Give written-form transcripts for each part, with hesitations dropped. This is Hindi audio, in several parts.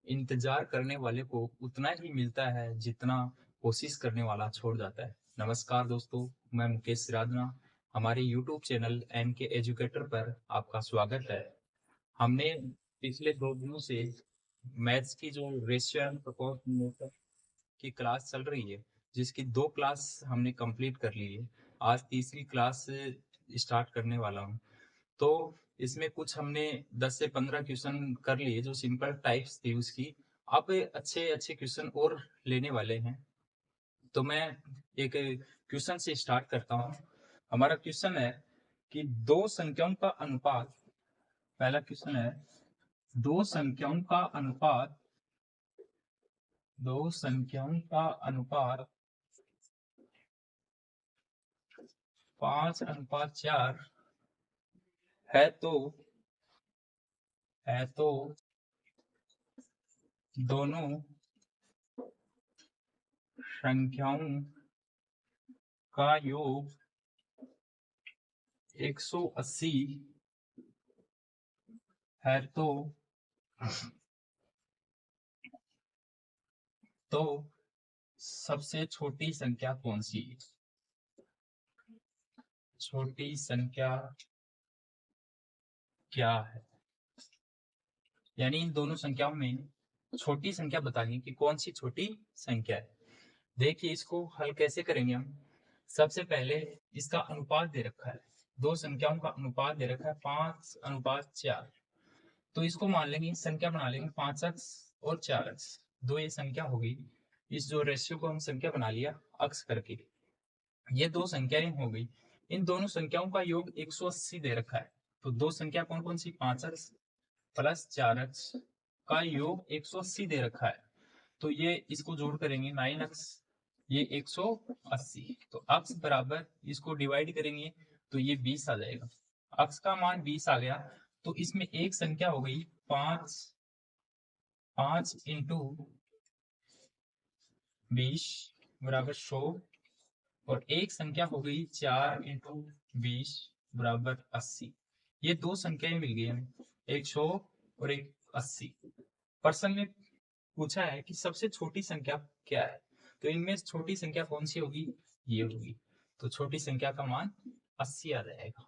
इंतजार करने वाले को उतना ही मिलता है जितना कोशिश करने वाला छोड़ जाता है। नमस्कार दोस्तों, मैं मुकेश सिराधना। हमारे YouTube चैनल एनके एजुकेटर पर आपका स्वागत है। हमने पिछले 2 दिनों से मैथ्स की जो रेशियो एंड प्रोपोर्शनल की क्लास चल रही है, जिसकी 2 क्लास हमने कंप्लीट कर ली है। आज तीसरी क्लास स्टार्ट करने वाला हूँ। तो इसमें कुछ हमने 10 से 15 क्वेश्चन कर लिए जो सिंपल टाइप्स थी उसकी। अब अच्छे अच्छे क्वेश्चन और लेने वाले हैं। तो मैं एक क्वेश्चन से स्टार्ट करता हूँ। हमारा क्वेश्चन है कि दो संख्याओं का अनुपात। पहला क्वेश्चन है, दो संख्याओं का अनुपात, दो संख्याओं का अनुपात 5:4 है तो दोनों संख्याओं का योग 180 है तो सबसे छोटी संख्या कौन सी है? छोटी संख्या क्या है? यानी इन दोनों संख्याओं में छोटी संख्या बतानी कि कौन सी छोटी संख्या है। देखिए इसको हल कैसे करेंगे हम। सबसे पहले इसका अनुपात दे रखा है, दो संख्याओं का अनुपात दे रखा है 5:4। तो इसको मान लेंगे, संख्या बना लेंगे 5x और 4x। दो ये संख्या हो गई। इस जो रेशियो को हम संख्या बना लिया अक्स करके, ये दो संख्याएं हो गई। इन दोनों संख्याओं का योग 180 दे रखा है। तो दो संख्या कौन कौन सी, 5x प्लस 4x का योग 180 दे रखा है। तो ये इसको जोड़ करेंगे 9x, ये 180। तो x बराबर इसको डिवाइड करेंगे तो ये 20 आ जाएगा। x का मान 20 आ गया तो इसमें एक संख्या हो गई 5, 5 इंटू 20 बराबर 100, और एक संख्या हो गई 4 इंटू 20 बराबर 80। ये दो संख्याएं मिल गई हमें, एक 100 और एक 80। प्रश्न में पूछा है कि सबसे छोटी संख्या क्या है, तो इनमें छोटी संख्या कौन सी होगी, ये होगी। तो छोटी संख्या का मान 80 आ जाएगा।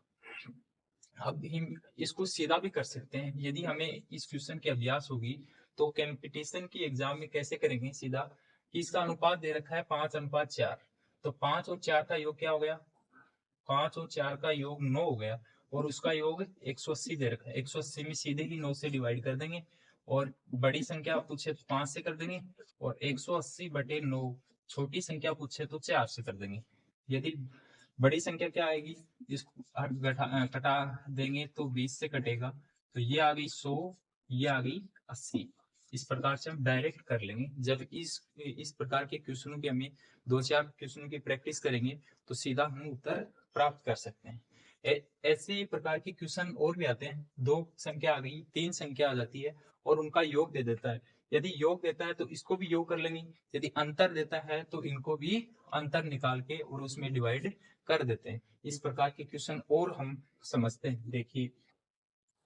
अब हम इसको सीधा भी कर सकते हैं। यदि हमें इस क्वेश्चन की अभ्यास होगी तो कंपटीशन की एग्जाम में कैसे करेंगे सीधा, कि इसका अनुपात दे रखा है 5:4। तो 5 और 4 का योग क्या हो गया, 5 और 4 का योग 9 हो गया, और उसका योग 180 दे रखा है। 180 में सीधे ही 9 से डिवाइड कर देंगे, और बड़ी संख्या पूछे तो 5 से कर देंगे, और 180/9 छोटी संख्या पूछे तो 4 से कर देंगे। यदि बड़ी संख्या क्या आएगी, इसको घटा देंगे तो 20 से कटेगा, तो ये आ गई 100, ये आ गई 80। इस प्रकार से हम डायरेक्ट कर लेंगे। जब इस प्रकार के क्वेश्चनों की हमें 2-4 क्वेश्चनों की प्रैक्टिस करेंगे तो सीधा हम उत्तर प्राप्त कर सकते हैं। ऐसे प्रकार के क्वेश्चन और भी आते हैं। दो संख्या आ गई, तीन संख्या आ जाती है और उनका योग दे देता है। यदि योग देता है तो इसको भी योग कर लेंगे, यदि अंतर देता है तो इनको भी अंतर निकाल के और उसमें डिवाइड कर देते हैं। इस प्रकार के क्वेश्चन और हम समझते हैं। देखिए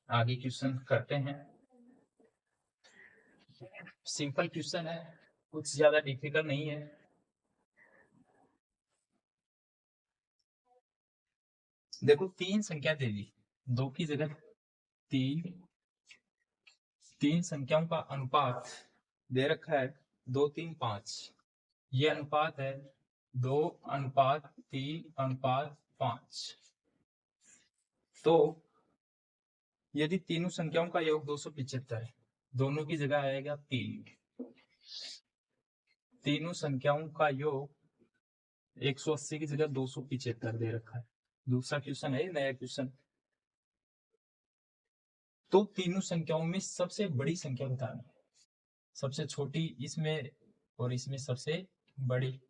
आगे क्वेश्चन करते हैं। सिंपल क्वेश्चन है, कुछ ज्यादा डिफिकल्ट नहीं है। देखो तीन संख्या दे दी, दो की जगह तीन, तीन संख्याओं का अनुपात दे रखा है 2:3:5। ये अनुपात है 2:3:5। तो यदि तीनों संख्याओं का योग 275 है, दोनों की जगह आएगा 3। तीनों संख्याओं का योग 180 की जगह 275 दे रखा है। दूसरा क्वेश्चन है, नया क्वेश्चन। तो तीनों संख्याओं में सबसे बड़ी संख्या बतानी है, सबसे छोटी इसमें और इसमें सबसे बड़ी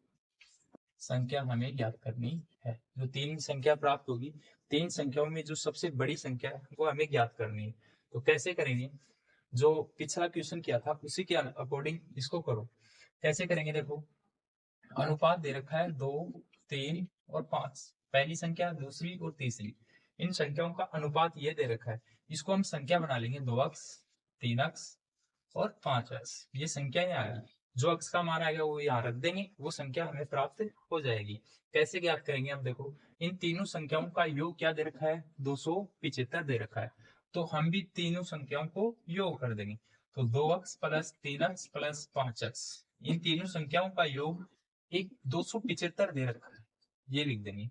संख्या हमें ज्ञात करनी है। जो तीन संख्या प्राप्त होगी, तीन संख्याओं में जो सबसे बड़ी संख्या है वो हमें ज्ञात करनी है। तो कैसे करेंगे, जो पिछला क्वेश्चन किया था उसी के अकॉर्डिंग इसको करो। कैसे करेंगे, देखो अनुपात दे रखा है 2, 3 और 5। पहली संख्या, दूसरी और तीसरी, इन संख्याओं का अनुपात ये दे रखा है। इसको हम संख्या बना लेंगे 2x, 3x और 5x, ये संख्याएं आ गई। जो x का मान आएगा वो यहाँ रख देंगे, वो संख्या हमें प्राप्त हो जाएगी। कैसे ज्ञात करेंगे? अब देखो, इन तीनों संख्याओं का योग क्या दे रखा है? 275 दे रखा है। तो हम भी तीनों संख्याओं को योग कर देंगे। तो 2x plus 3x plus 5x, इन तीनों संख्याओं का योग एक 275 दे रखा है, ये लिख देंगे।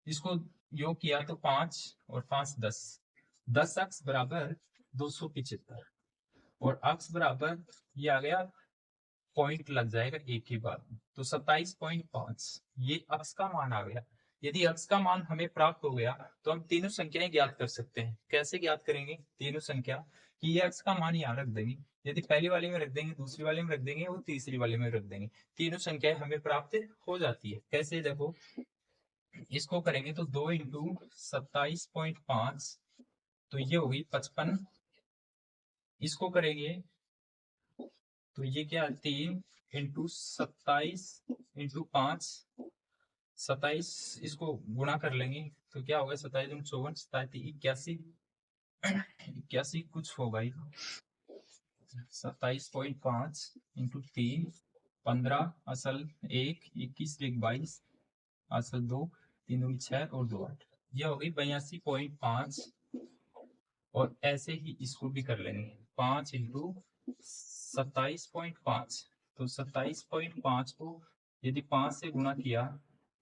इसको योग किया तो 5 और 5 10, 10x बराबर 275, और अक्स बराबर ये आ गया, पॉइंट लग जाएगा एक ही बार में, तो 27.5, ये अक्स का मान आ गया। यदि अक्स का मान हमें प्राप्त हो गया तो हम तीनों संख्याएं ज्ञात कर सकते हैं। कैसे ज्ञात करेंगे तीनों संख्या? कि ये अक्स का मान यहाँ रख देंगे, यदि पहली वाले में रख देंगे, दूसरी वाले में रख देंगे और तीसरी वाले में रख देंगे, तीनों संख्याएं हमें प्राप्त हो जाती है। कैसे? देखो, इसको करेंगे तो 2 इंटू 27.5, तो ये होगी 55। इसको करेंगे तो ये क्या, 3 इंटू 27 इंटू 5, 27, इसको गुणा कर लेंगे तो क्या होगा, 27 दूनी 54, 27 81, 81 कुछ होगा ये, 27.5 इंटू 3, 15 असल 1, 21 एक 22, असल 2, 3 दूनी 6 और 2 8, यह हो गई 82.5। और ऐसे ही इसको भी कर लेंगे, 5 इंटू 27.5, तो 27.5 को यदि 5 से गुणा किया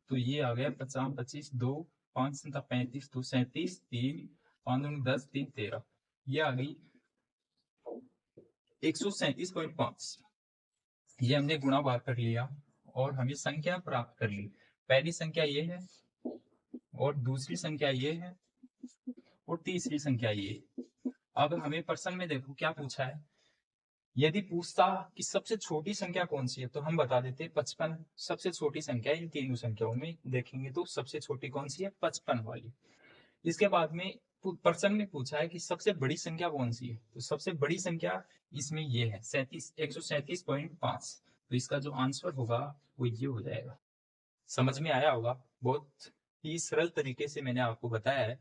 तो ये आ गया 50, 25, 2, 5 सता 35, 2 37, 3, 5 दूनी 10, 3 13, ये आ गई 137.5। ये हमने गुणा भाग कर लिया और हमें संख्या प्राप्त कर ली। पहली संख्या ये है और दूसरी संख्या ये है और तीसरी संख्या ये है। अब हमें प्रश्न में देखो क्या पूछा है। यदि पूछता कि सबसे छोटी संख्या कौन सी है तो हम बता देते 55 सबसे छोटी संख्या है। इन तीनों संख्याओं में देखेंगे तो सबसे छोटी कौन सी है? 55 वाली। इसके बाद में प्रश्न में पूछा है कि सबसे बड़ी संख्या कौन सी है, तो सबसे बड़ी संख्या इसमें ये है 137.5। तो इसका जो आंसर होगा वो ये हो जाएगा। समझ में आया होगा, बहुत ही सरल तरीके से मैंने आपको बताया है।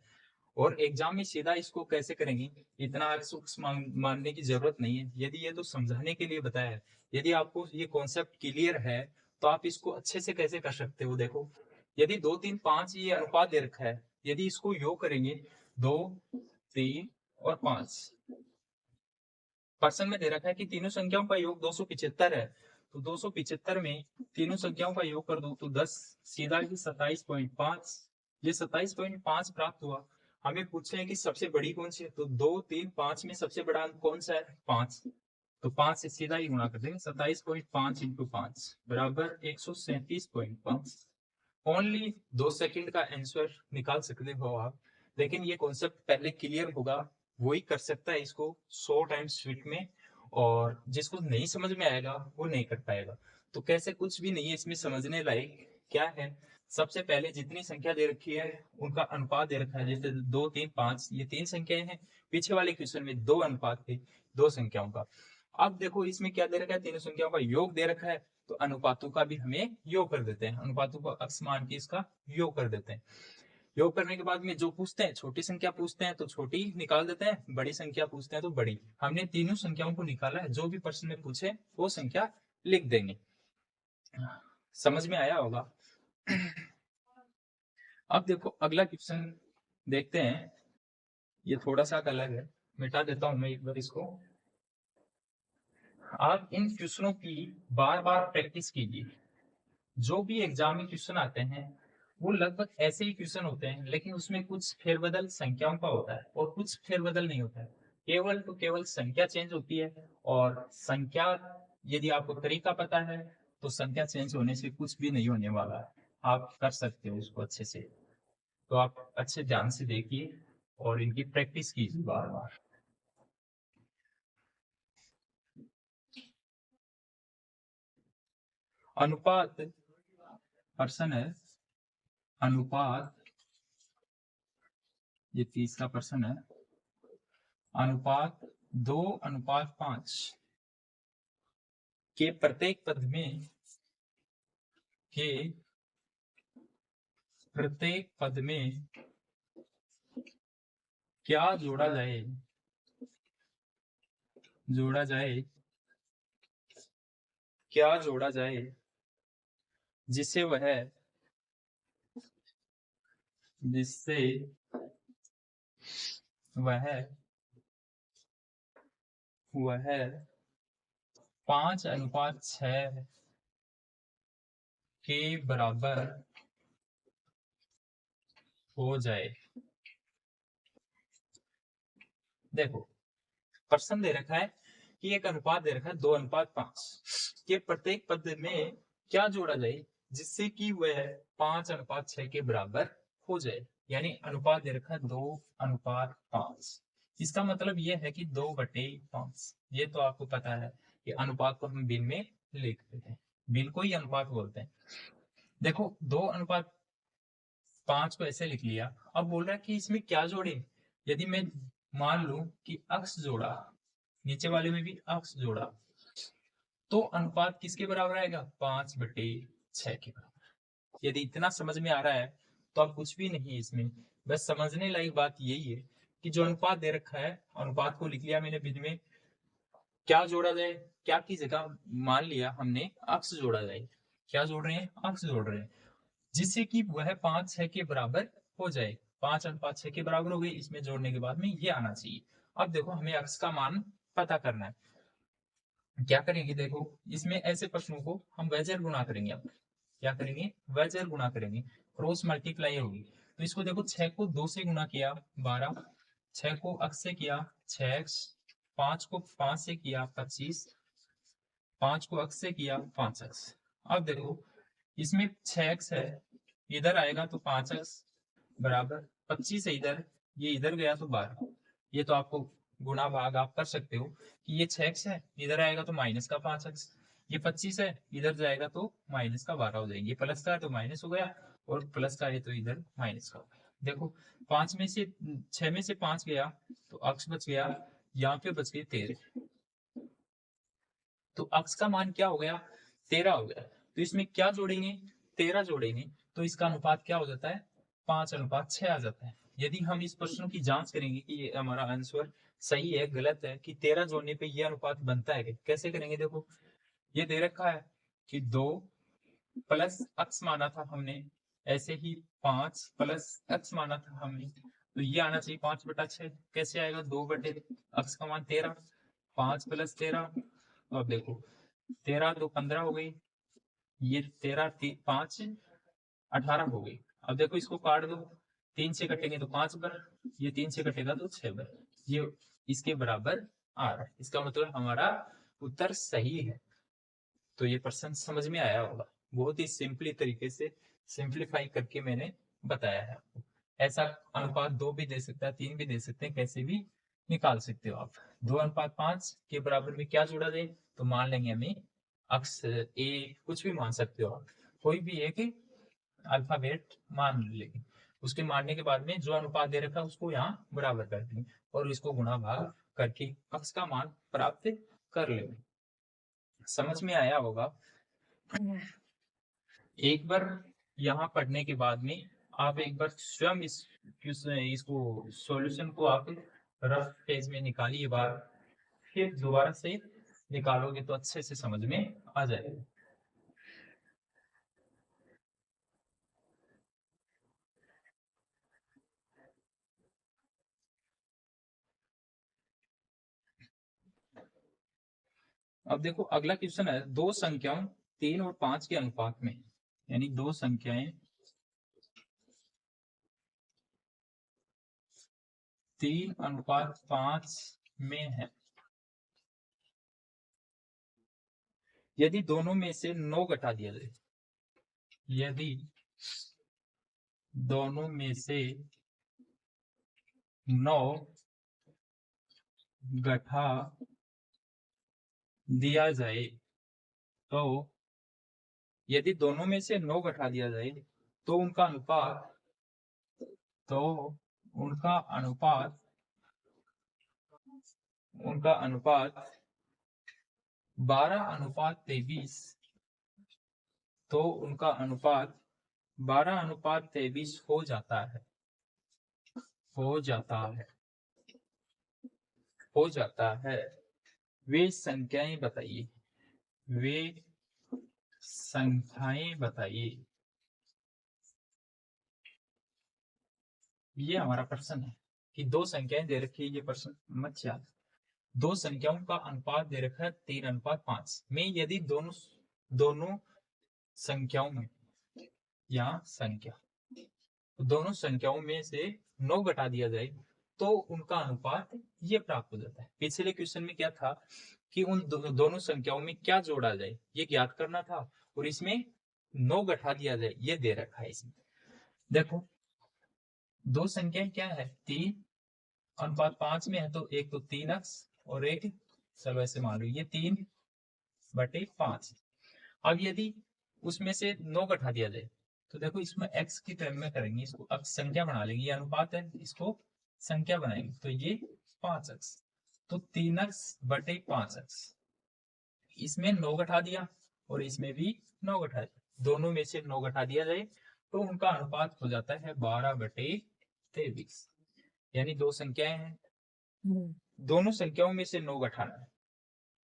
और एग्जाम में सीधा इसको कैसे करेंगे, इतना सूक्ष्म मानने की जरूरत नहीं है। यदि ये तो समझाने के लिए बताया है, यदि आपको ये कॉन्सेप्ट क्लियर है तो आप इसको अच्छे से कैसे कर सकते हो। देखो, यदि 2 3 5 ये अनुपात दे रखा है, यदि इसको योग करेंगे 2 3 और 5, प्रश्न में दे रखा है कि तीनों संख्याओं का योग 275 है, तो 275 में तीनों संख्याओं का योग कर दो तो 10, सीधा ही 27.5, ये 27.5 प्राप्त हुआ। हमें पूछे हैं कि सबसे बड़ी कौन सी है, तो 2 3 5 में सबसे बड़ा अंक कौन सा है? 5, तो 5 से सीधा ही गुणा कर देंगे, 27.5 इंटू 5 बराबर 137.5। ओनली 2 सेकंड का आंसर निकाल सकते हो आप। लेकिन ये कॉन्सेप्ट पहले क्लियर होगा, वही कर सकता है इसको शॉर्ट एंड स्वीट में, और जिसको नहीं समझ में आएगा वो नहीं कर पाएगा। तो कैसे, कुछ भी नहीं है इसमें समझने लायक। क्या है, सबसे पहले जितनी संख्या दे रखी है उनका अनुपात दे रखा है, जैसे 2 3 5 ये 3 संख्याएं हैं। पीछे वाले क्वेश्चन में 2 अनुपात थे 2 संख्याओं का। अब देखो इसमें क्या दे रखा है, तीनों संख्याओं का योग दे रखा है, तो अनुपातों का भी हमें योग कर देते हैं, अनुपातों को अक्स मान के इसका योग कर देते हैं। योग करने के बाद में जो पूछते हैं, छोटी संख्या पूछते हैं तो छोटी निकाल देते हैं, बड़ी संख्या पूछते हैं तो बड़ी। हमने तीनों संख्याओं को निकाला है, जो भी प्रश्न में पूछे वो संख्या लिख देंगे। समझ में आया होगा। अब देखो अगला क्वेश्चन देखते हैं, ये थोड़ा सा अलग है, मिटा देता हूं मैं एक बार इसको। आप इन क्वेश्चनों की बार बार प्रैक्टिस कीजिए। जो भी एग्जाम में क्वेश्चन आते हैं वो लगभग ऐसे ही क्वेश्चन होते हैं, लेकिन उसमें कुछ फेरबदल संख्याओं का होता है और कुछ फेरबदल नहीं होता है। केवल तो केवल संख्या चेंज होती है, और संख्या यदि आपको तरीका पता है तो संख्या चेंज होने से कुछ भी नहीं होने वाला है। आप कर सकते हो उसको अच्छे से। तो आप अच्छे ध्यान से देखिए और इनकी प्रैक्टिस कीजिए बार बार। अनुपात प्रश्न है, अनुपात, ये तीसरा प्रश्न है। अनुपात 2:5 के प्रत्येक पद में, के प्रत्येक पद में क्या जोड़ा जाए क्या जोड़ा जाए जिससे जिससे वह वह 5:6 के बराबर हो जाए। देखो, प्रश्न दे रखा है कि एक अनुपात दे रखा है 2:5 के प्रत्येक पद में क्या जोड़ा जाए जिससे कि वह 5:6 के बराबर हो जाए। यानी अनुपात दे रखा है 2:5। इसका मतलब यह है कि 2/5। ये तो आपको पता है कि अनुपात को हम भिन्न में लिख देते हैं, भिन्न को ही अनुपात बोलते हैं। देखो, 2:5 को ऐसे लिख लिया। अब बोल रहा है कि इसमें क्या जोड़े। यदि मैं मान लूं कि अक्स जोड़ा, नीचे वाले में भी अक्स जोड़ा, तो अनुपात किसके बराबर आएगा? 5/6 के बराबर। यदि इतना समझ में आ रहा है तो अब कुछ भी नहीं इसमें, बस समझने लायक बात यही है कि जो अनुपात दे रखा है, अनुपात को लिख लिया मैंने भिन्न में, क्या जोड़ा जाए, क्या की जगह मान लिया हमने अक्स जोड़ा जाए। क्या जोड़ रहे हैं? अक्स जोड़ रहे हैं, जिससे कि वह 5:6 के बराबर हो जाए। 5:6 के बराबर हो गई, इसमें जोड़ने के बाद में ये आना चाहिए। अब देखो, हमें अक्स का मान पता करना है। क्या करेंगे? देखो, इसमें ऐसे प्रश्नों को हम वैजर गुणा करेंगे। अब क्या करेंगे? वैजर गुणा करेंगे, क्रॉस मल्टीप्लाई होगी। तो इसको देखो, 6 को 2 से गुणा किया 12, 6 को अक्स से किया 6x, 5 को 5 से किया 25, 5 को अक्स से किया 5x। अब देखो, इसमें 6x है, इधर आएगा तो 5x बराबर 25 है, इधर ये इधर गया तो 12। ये तो आपको गुणा भाग आप कर सकते हो कि ये 6x है, इधर आएगा तो माइनस का 5x। ये 25 है, इधर जाएगा तो माइनस का 12 हो जाएंगे। प्लस का है तो माइनस हो गया, और प्लस का है तो इधर माइनस का हो गया। देखो, 5 में से 6 में से 5 गया तो अक्स बच गया, यहाँ पे बच गए 13। तो अक्स का मान क्या हो गया? 13 हो गया। तो इसमें क्या जोड़ेंगे? 13 जोड़ेंगे, तो इसका अनुपात क्या हो जाता है? 5:6 आ जाता है। यदि हम इस प्रश्न की जांच करेंगे कि ये हमारा आंसर सही है गलत है, कि 13 जोड़ने पे ये अनुपात बनता है, कैसे करेंगे? देखो, ये दे रखा है कि 2 प्लस अक्स माना था हमने, ऐसे ही 5 प्लस अक्स माना था हमने, तो ये आना चाहिए 5/6। कैसे आएगा? 2 अक्स का मान 13, 5 प्लस 13। अब देखो, 13 2 15 हो गई, ये 13 5 18 हो गई। अब देखो, इसको काट दो, 3 से कटेंगे तो 5 बार, ये 3 से कटेगा तो 6 बार, ये इसके बराबर आ रहा है। इसका मतलब हमारा उत्तर सही है। तो ये प्रश्न समझ में आया होगा, बहुत ही सिंपली तरीके से सिंप्लीफाई करके मैंने बताया है आपको। ऐसा अनुपात 2 भी दे सकता है, 3 भी दे सकते हैं, कैसे भी निकाल सकते हो आप। 2:5 के बराबर में क्या जोड़ा जाए, तो मान लेंगे हमें अक्स ए, कुछ भी मान सकते हो आप, कोई भी एक अल्फाबेट मान लेंगे। उसके मानने के बाद में जो अनुपात दे रखा है उसको यहाँ बराबर कर देंगे, और इसको गुणा भाग करके अक्स का मान प्राप्त कर लेंगे। समझ में आया होगा। एक बार यहाँ पढ़ने के बाद में आप एक बार स्वयं इसको सॉल्यूशन को आप रफ पेज में निकालिए बार, फिर दोबारा से निकालोगे तो अच्छे से समझ में आ जाएगा। अब देखो, अगला क्वेश्चन है, दो संख्याओं 3 और 5 के अनुपात में, यानी दो संख्याएं 3:5 में है। यदि दोनों में से 9 घटा दिया जाए, यदि दोनों में से 9 घटा दिया जाए, तो यदि दोनों में से 9 घटा दिया जाए तो उनका अनुपात, तो उनका अनुपात उनका अनुपात 12:23, तो उनका अनुपात 12:23 हो जाता है, हो जाता है, हो जाता है। वे संख्याएं बताइए, वे संख्याएं बताइए। ये हमारा प्रश्न है कि दो संख्याएं दे रखी है, ये प्रश्न मत याद। दो संख्याओं का अनुपात दे रखा है 3:5 में। यदि दोनों दोनों संख्याओं में, यहाँ संख्या, दोनों संख्याओं में से 9 घटा दिया जाए तो उनका अनुपात ये प्राप्त हो जाता है। पिछले क्वेश्चन में क्या था कि उन दोनों संख्याओं में क्या जोड़ा जाए ये ज्ञात करना था, और इसमें 9 घटा दिया जाए ये दे रखा है। इसमें देखो दो संख्याएं क्या है, 3:5 में है, तो एक तो 3x और एक, चलो ऐसे मान लो ये 3/5। अब यदि उसमें से 9 घटा दिया जाए तो देखो इसमें x की टर्म में करेंगे, इसको अब संख्या बना लेंगे, ये अनुपात है, इसको संख्या बनाएंगे तो ये 5x, तो 3x/5x। इसमें 9 घटा दिया और इसमें भी 9 घटा दिया, दोनों में से 9 घटा दिया जाए तो उनका अनुपात हो जाता है 12/23। यानी दो संख्याएं हैं, दोनों संख्याओं में से 9 घटाना है,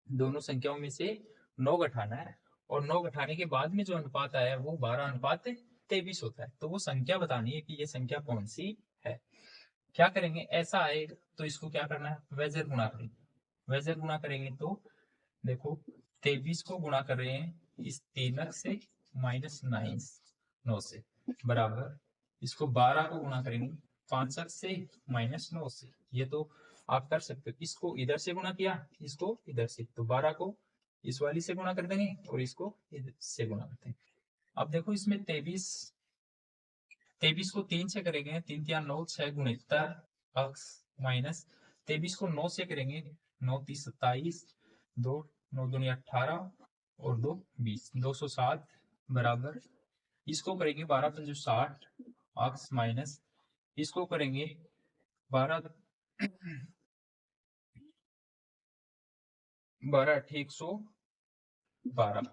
दोनों संख्याओं में से 9 घटाना है, और 9 घटाने के बाद में जो अनुपात आया है वो 12:23 होता है। तो वो संख्या बतानी है कि ये संख्या कौन सी है। क्या करेंगे, ऐसा आए तो इसको क्या करना है, वैजर गुणा करेंगे। वैजर गुणा करेंगे तो देखो 23 को गुणा कर रहे हैं इस 3x से -9 से, बराबर इसको 12 को गुणा करेंगे 5x से -9 से। ये तो आप कर सकते हो, इसको इधर से गुणा किया, इसको इधर से, तो 12 को इस वाली से गुणा कर देंगे और इसको इधर से गुणा करते हैं। अब देखो इसमें 23 को 3 से करेंगे, 3 3 9 6 गुणितर x माइनस 23 को 9 से करेंगे, 9 3 27, 2 9 2 18 और 2 20, 207 बराबर इसको करेंगे 12 5 60 x माइनस इसको करेंगे 12 12 112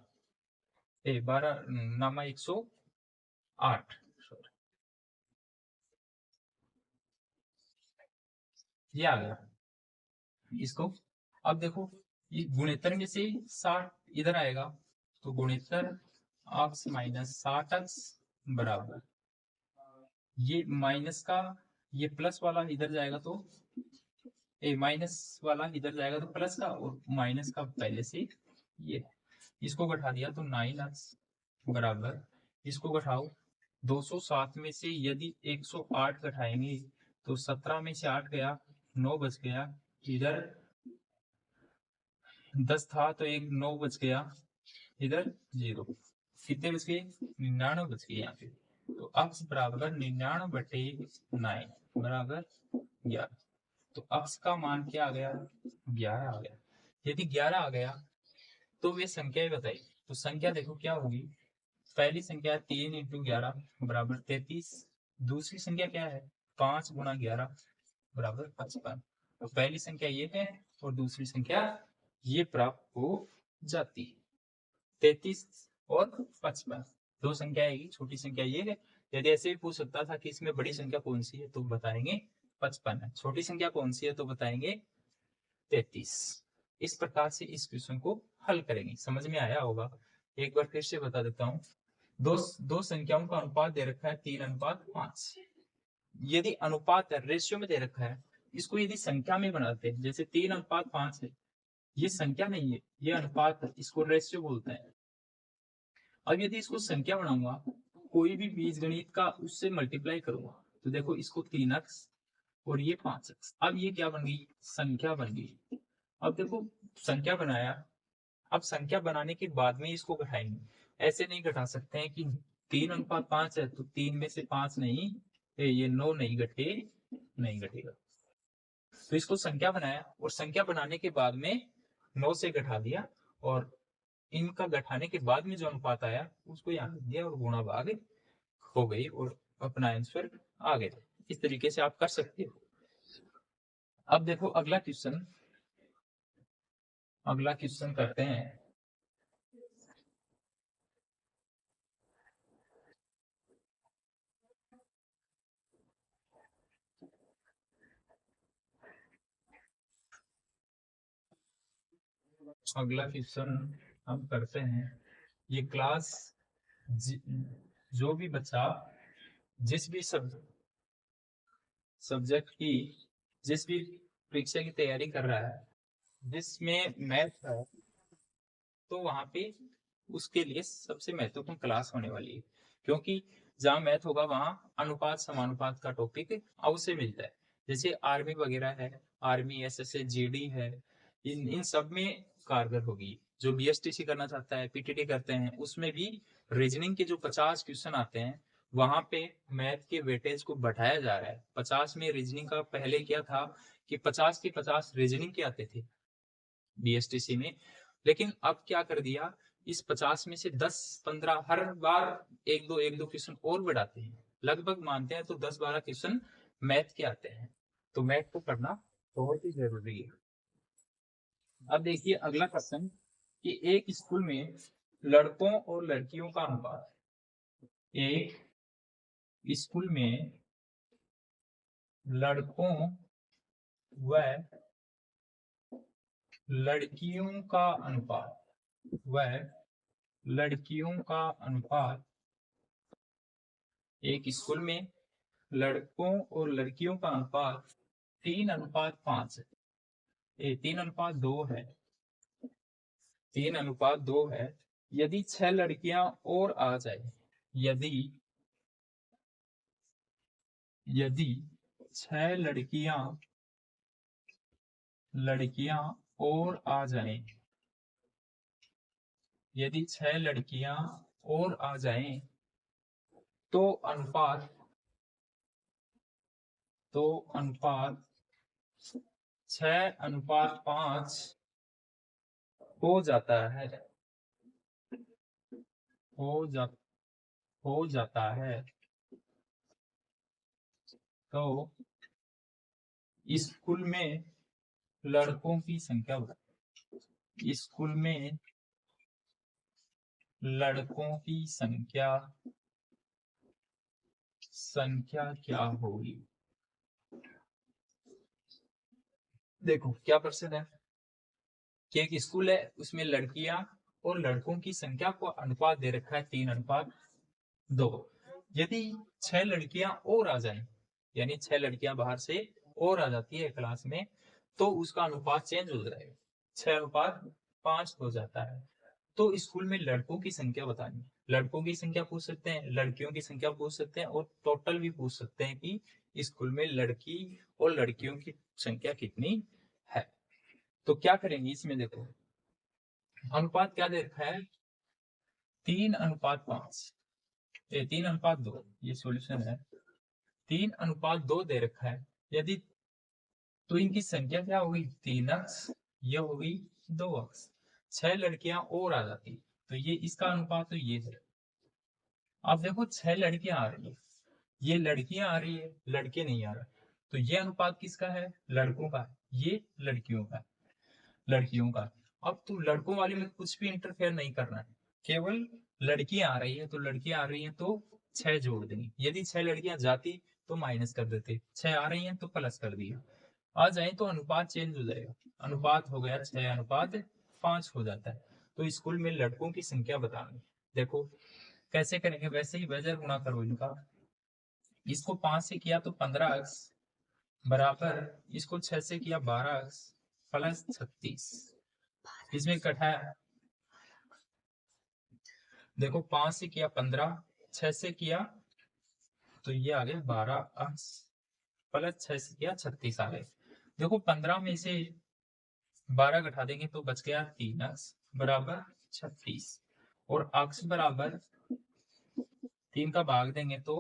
12 नामा 108, ये आ गया इसको। अब देखो ये गुणितर में से 60 इधर आएगा, तो गुणितर x माइनस 60x बराबर ये माइनस का ये प्लस वाला इधर जाएगा तो माइनस वाला इधर जाएगा तो प्लस का, और माइनस का पहले से ये इसको घटा दिया तो 9x बराबर इसको घटाओ 207 में से यदि 108 घटाएंगे तो 17 में से 8 गया, 9 बच गया, इधर 10 था तो एक 9 बच गया, इधर 0, कितने बच गए, 99 बच गए यहाँ पे। तो x बराबर 99/9 बराबर 11। तो x का मान क्या आ गया, 11 आ गया। यदि 11 आ गया तो वे संख्याएं बताई, तो संख्या देखो क्या होगी, पहली संख्या 3 × 11 बराबर 33, दूसरी संख्या क्या है 5 × 11 बराबर 55। तो पहली संख्या ये है और दूसरी संख्या ये प्राप्त हो जाती है, 33 और 55। दो संख्या आएगी, छोटी संख्या ये है। यदि ऐसे भी पूछ सकता था कि इसमें बड़ी संख्या कौन सी है तो बताएंगे 55 है, छोटी संख्या कौन सी है तो बताएंगे 33। इस प्रकार से इस क्वेश्चन को हल करेंगे। समझ में आया होगा, एक बार फिर से बता देता हूँ। दो संख्याओं का अनुपात दे रखा है 3:5। यदि अनुपात रेशियो में दे रखा है, इसको यदि संख्या में बनाते हैं, जैसे 3:5 है, ये संख्या नहीं है, ये अनुपात है, इसको रेशियो बोलते हैं। अब यदि इसको संख्या बनाऊंगा, कोई भी बीजगणित का उससे मल्टीप्लाई करूंगा, तो देखो इसको 3x और ये 5x, अब ये क्या बन गई, संख्या बन गई। अब देखो संख्या बनाया, अब संख्या बनाने के बाद में इसको घटाएंगे, ऐसे नहीं घटा सकते हैं कि 3:5 है तो 3 में से 5 नहीं, ये 9 नहीं घटे, नहीं घटेगा। तो इसको संख्या बनाया और संख्या बनाने के बाद में 9 से घटा दिया, और इनका घटाने के बाद में जो अनुपात आया उसको यहाँ लिख दिया और गुणा भाग हो गई और अपना आंसर आ गया। इस तरीके से आप कर सकते हो। अब देखो अगला क्वेश्चन करते हैं। अगला क्वेश्चन हम करते हैं ये क्लास जो भी बच्चा जिस भी सब्जेक्ट की जिस भी परीक्षा की तैयारी कर रहा है जिसमें मैथ है, तो वहां पे उसके लिए सबसे महत्वपूर्ण क्लास होने वाली है, क्योंकि जहाँ मैथ होगा वहाँ अनुपात समानुपात का टॉपिक अवश्य मिलता है। जैसे आर्मी वगैरह है, आर्मी एसएससी जीडी है, इन सब में कारगर होगी। जो बीएसटीसी करना चाहता है, पीटीटी करते हैं, उसमें भी रीजनिंग के जो 50 क्वेश्चन आते हैं, वहां पे मैथ के वेटेज को बढ़ाया जा रहा है। 50 में रीजनिंग का पहले क्या था कि 50 के 50 रीजनिंग के आते थे बीएसटीसी में, लेकिन अब क्या कर दिया, इस 50 में से 10-15 हर बार एक दो क्वेश्चन और बढ़ाते हैं। लगभग मानते हैं तो 10-12 क्वेश्चन मैथ के आते हैं। तो मैथ को करना बहुत ही जरूरी है। अब देखिए अगला क्वेश्चन कि एक स्कूल में लड़कों और लड़कियों का अनुपात, एक स्कूल में लड़कों व लड़कियों का अनुपात व लड़कियों का अनुपात, एक स्कूल में लड़कों और लड़कियों का अनुपात 3:5 है। ये 3:2 है, 3:2 है। यदि 6 लड़कियां और आ जाए, यदि यदि 6 लड़कियां और आ जाएं, यदि 6 लड़कियां और आ जाएं, तो अनुपात तो अनुपात 6:5 हो जाता है, हो जा हो जाता है। तो स्कूल में लड़कों की संख्या स्कूल में लड़कों की संख्या क्या होगी। देखो क्या प्रश्न है कि एक स्कूल है, उसमें लड़कियां और लड़कों की संख्या को अनुपात दे रखा है 3:2। यदि 6 लड़कियां और आ जाएं, यानी 6 लड़कियां बाहर से और आ जाती है क्लास में, तो उसका अनुपात चेंज हो जाएगा, 6:5 हो जाता है। तो स्कूल में लड़कों की संख्या बतानी, लड़कों की संख्या पूछ सकते हैं, लड़कियों की संख्या पूछ सकते हैं, और टोटल भी पूछ सकते हैं कि स्कूल में लड़की और लड़कियों की संख्या कितनी है। तो क्या करेंगे इसमें, देखो अनुपात क्या दे रखा है, 3:5, 3:2, ये सॉल्यूशन है। 3:2 दे रखा है, यदि तो इनकी संख्या क्या होगी, 3x, ये होगी 2x। 6 लड़कियां और आ जाती, तो ये इसका अनुपात तो ये है। अब देखो 6 लड़कियां आ रही है, ये लड़कियां आ रही है, लड़के नहीं आ रहा, तो ये अनुपात किसका है, लड़कों का है, ये लड़कियों का, लड़कियों का। अब तो लड़कों वाले में कुछ भी इंटरफेयर नहीं करना है, केवल लड़कियां आ रही है, तो लड़कियां आ रही है तो 6 जोड़ देंगे। यदि 6 लड़कियां जाती तो माइनस कर देते, 6 आ रही हैं तो प्लस कर दिया। आ जाए तो अनुपात चेंज हो जाएगा, अनुपात हो गया 6:5 हो जाता है। तो स्कूल में लड़कों की संख्या बतानी, देखो कैसे करेंगे, वैसे ही वजर गुणा करो इनका। इसको 5 से किया तो 15x बराबर, इसको 6 से किया 12x प्लस 36। इसमें कटा है, देखो 5 से किया 15, 6 से किया तो ये आ गया 12x प्लस 6 से किया 36 आ गए। देखो 15 में से 12 घटा देंगे तो बच गया 3x बराबर 36, और x बराबर 3 का भाग देंगे तो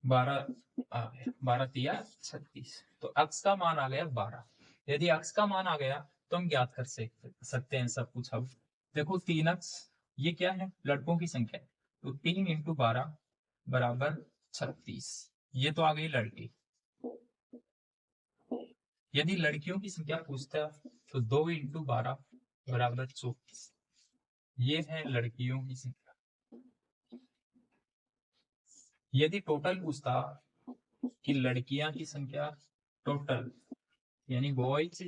12 आ गया, 12 तिया 36, तो x का मान आ गया 12। यदि x का मान आ गया तो हम ज्ञात कर सकते हैं सब कुछ। अब देखो 3x ये क्या है, लड़कों की संख्या, तो 3 × 12 बराबर 36, ये तो आ गई लड़की। यदि लड़कियों की संख्या पूछता है तो 2 × 12 बराबर 24, ये है लड़कियों की संख्या। यदि टोटल पूछता कि लड़कियां की संख्या टोटल, यानी बॉयज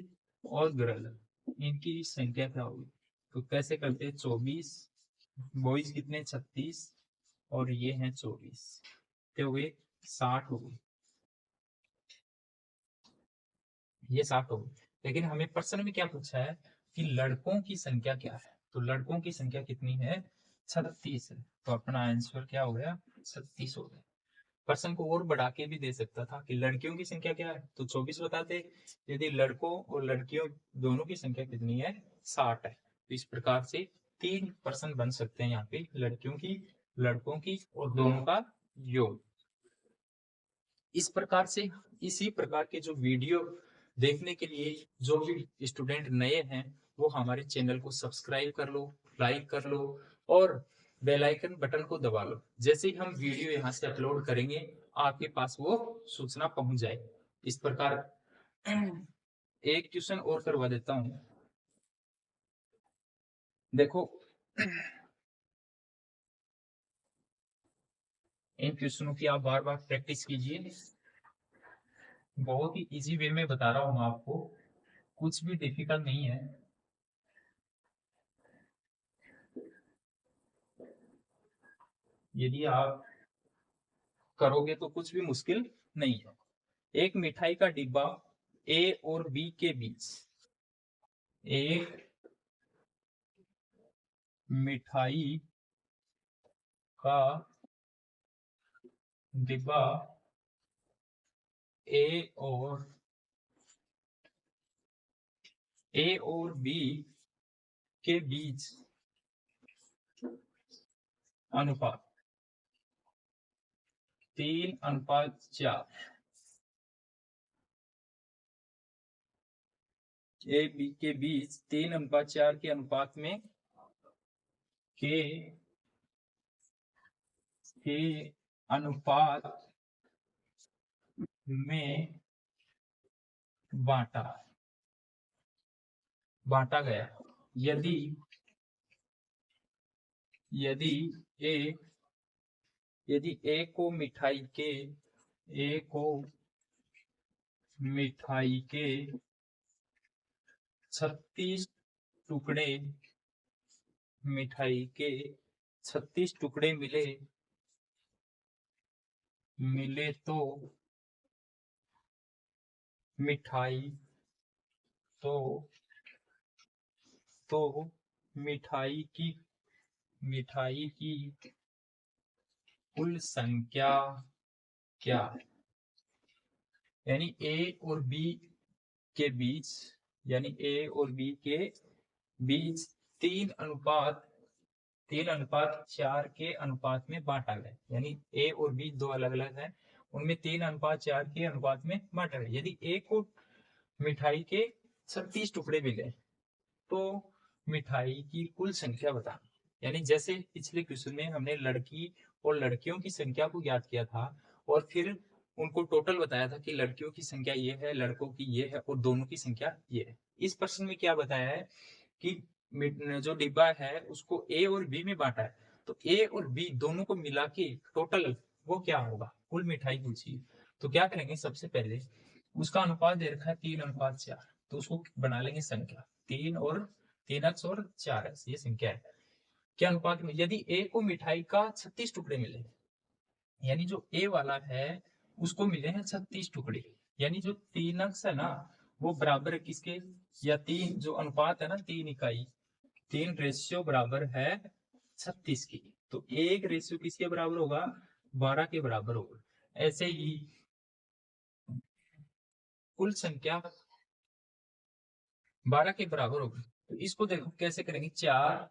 और गर्ल, इनकी संख्या क्या होगी, तो कैसे करते, 24 बॉयज कितने 36 और ये हैं 24, तो हुए 60 हो गए, ये 60 हो गए। लेकिन हमें प्रश्न में क्या पूछा है कि लड़कों की संख्या क्या है, तो लड़कों की संख्या कितनी है 36 है, तो अपना आंसर क्या हो गया 36 हो गया। प्रश्न को और बढ़ा के भी दे सकता था कि लड़कियों की संख्या क्या है, तो 24 बताते। यदि लड़कों और लड़कियों दोनों की संख्या कितनी है 60 है, तो इस प्रकार से 3 प्रश्न बन सकते हैं यहाँ पे, लड़कियों की, लड़कों की और दोनों का योग। इस प्रकार से इसी प्रकार के जो वीडियो देखने के लिए जो भी स्टूडेंट नए हैं वो हमारे चैनल को सब्सक्राइब कर लो, लाइक कर लो और बेल आइकन बटन को दबा लो। जैसे ही हम वीडियो यहाँ से अपलोड करेंगे आपके पास वो सूचना पहुंच जाए। इस प्रकार एक क्वेश्चन और करवा देता हूँ, देखो इन क्वेश्चनों की आप बार बार प्रैक्टिस कीजिए। बहुत ही इजी वे में बता रहा हूँ मैं आपको, कुछ भी डिफिकल्ट नहीं है। यदि आप करोगे तो कुछ भी मुश्किल नहीं है। एक मिठाई का डिब्बा ए और बी के बीच, एक मिठाई का डिब्बा ए और बी के बीच अनुपात 3:4, ए बी के बीच 3:4 के अनुपात में के के अनुपात में बांटा बांटा गया। यदि यदि ए यदि ए को मिठाई के 36 टुकड़े मिठाई के 36 टुकड़े मिले मिले मिठाई तो तो मिठाई की कुल संख्या क्या है। यानी ए और बी के बीच यानी ए और बी के बीच 3:4 के अनुपात में बांटा गया। यानी ए और बी दो अलग अलग है, उनमें 3:4 के अनुपात में बांटा गया। यदि ए को मिठाई के 36 टुकड़े मिले तो मिठाई की कुल संख्या बताना। यानी जैसे पिछले क्वेश्चन में हमने लड़की और लड़कियों की संख्या को ज्ञात किया था और फिर उनको टोटल बताया था कि लड़कियों की संख्या ये है, लड़कों की ये है और दोनों की संख्या ये है। इस प्रश्न में क्या बताया है कि जो डिब्बा है उसको ए और बी में बांटा है, तो ए और बी दोनों को मिला के टोटल वो क्या होगा, कुल मिठाई पूछी। तो क्या करेंगे, सबसे पहले उसका अनुपात दे रखा है 3:4, तो उसको बना लेंगे संख्या 3x और 4x, ये संख्या है क्या अनुपात में। यदि ए को मिठाई का 36 टुकड़े मिले, यानी जो ए वाला है उसको मिले हैं 36 टुकड़े, यानी जो 3x है ना वो बराबर है किसके, या 3 जो अनुपात है ना 3 इकाई, 3 रेशियो बराबर है 36 की, तो 1 रेशियो किसके बराबर होगा 12 के बराबर होगा। ऐसे ही कुल संख्या 12 के बराबर होगी, तो इसको देखो कैसे करेंगे, 4,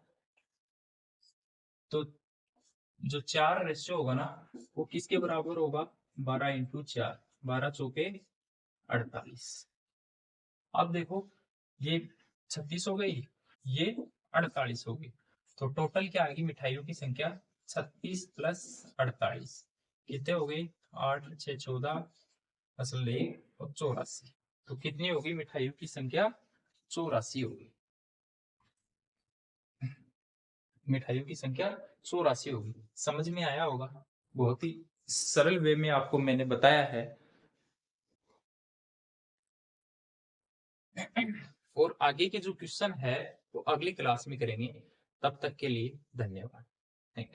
तो जो 4 रेशियो होगा ना वो किसके बराबर होगा 12x4, 12×4 = 48। अब देखो ये 36 हो गई, ये 48 हो गई, तो टोटल क्या आएगी मिठाइयों की संख्या 36 + 48 कितने हो गई 8, 6, 14 असल 1 और 84, तो कितनी होगी मिठाइयों की संख्या 84 होगी। मिठाइयों की संख्या 84 होगी। समझ में आया होगा, बहुत ही सरल वे में आपको मैंने बताया है। और आगे के जो क्वेश्चन है वो अगली क्लास में करेंगे। तब तक के लिए धन्यवाद। Thank you.